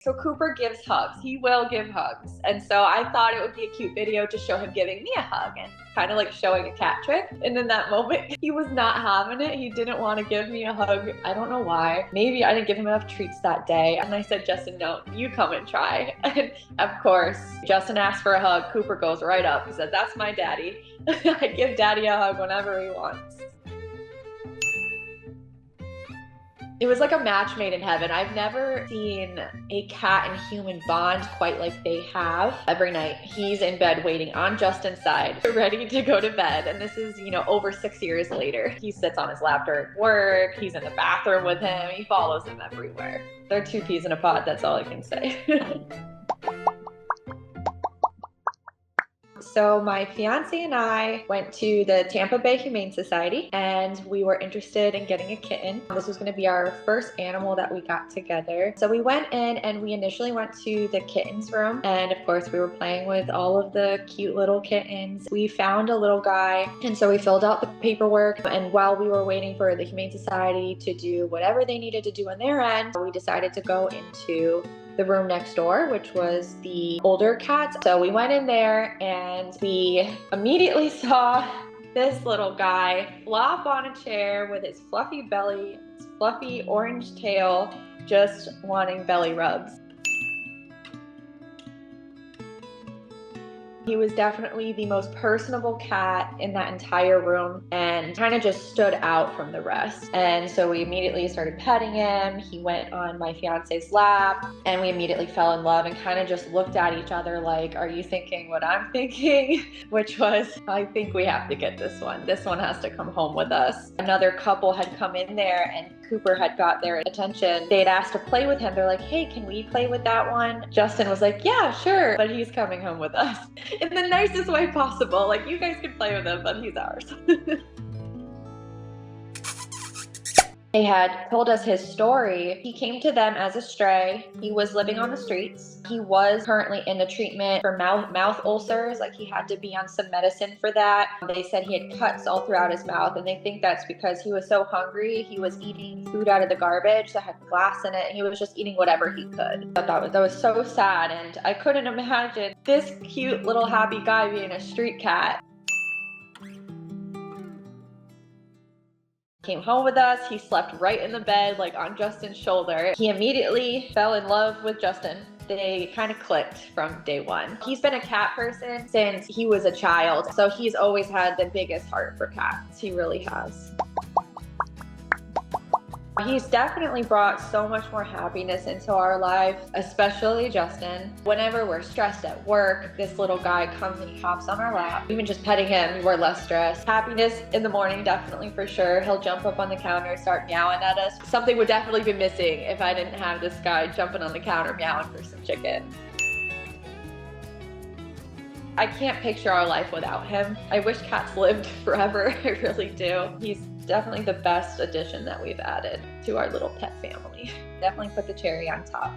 So Cooper gives hugs. He will give hugs. And so I thought it would be a cute video to show him giving me a hug and kind of like showing a cat trick. And in that moment, he was not having it. He didn't want to give me a hug. I don't know why. Maybe I didn't give him enough treats that day. And I said, Justin, no, you come and try. And of course, Justin asked for a hug. Cooper goes right up. He said, that's my daddy. I give daddy a hug whenever he wants. It was like a match made in heaven. I've never seen a cat and human bond quite like they have. Every night, he's in bed waiting on Justin's side, ready to go to bed. And this is, over 6 years later. He sits on his lap during work. He's in the bathroom with him. He follows him everywhere. They're two peas in a pod, that's all I can say. So my fiance and I went to the Tampa Bay Humane Society and we were interested in getting a kitten. This was going to be our first animal that we got together. So we went in and we initially went to the kittens room. And of course we were playing with all of the cute little kittens. We found a little guy. And so we filled out the paperwork. And while we were waiting for the Humane Society to do whatever they needed to do on their end, we decided to go into the room next door, which was the older cats. So we went in there and we immediately saw this little guy flop on a chair with his fluffy belly, his fluffy orange tail, just wanting belly rubs. He was definitely the most personable cat in that entire room and kind of just stood out from the rest. And so we immediately started petting him. He went on my fiance's lap and we immediately fell in love and kind of just looked at each other like, are you thinking what I'm thinking? Which was, I think we have to get this one. This one has to come home with us. Another couple had come in there and Cooper had got their attention. They had asked to play with him. They're like, hey, can we play with that one? Justin was like, yeah, sure. But he's coming home with us in the nicest way possible. Like, you guys can play with him, but he's ours. They had told us his story. He came to them as a stray. He was living on the streets. He was currently in the treatment for mouth ulcers. Like, he had to be on some medicine for that. They said he had cuts all throughout his mouth, and they think that's because he was so hungry. He was eating food out of the garbage that had glass in it, and he was just eating whatever he could. But that was so sad, and I couldn't imagine this cute little happy guy being a street cat. Came home with us. He slept right in the bed, like on Justin's shoulder. He immediately fell in love with Justin. They kind of clicked from day one. He's been a cat person since he was a child, so he's always had the biggest heart for cats. He really has. He's definitely brought so much more happiness into our life, especially Justin. Whenever we're stressed at work, this little guy comes and he hops on our lap. Even just petting him, we're less stressed. Happiness in the morning, definitely for sure. He'll jump up on the counter, start meowing at us. Something would definitely be missing if I didn't have this guy jumping on the counter meowing for some chicken. I can't picture our life without him. I wish cats lived forever, I really do. He's definitely the best addition that we've added to our little pet family. Definitely put the cherry on top.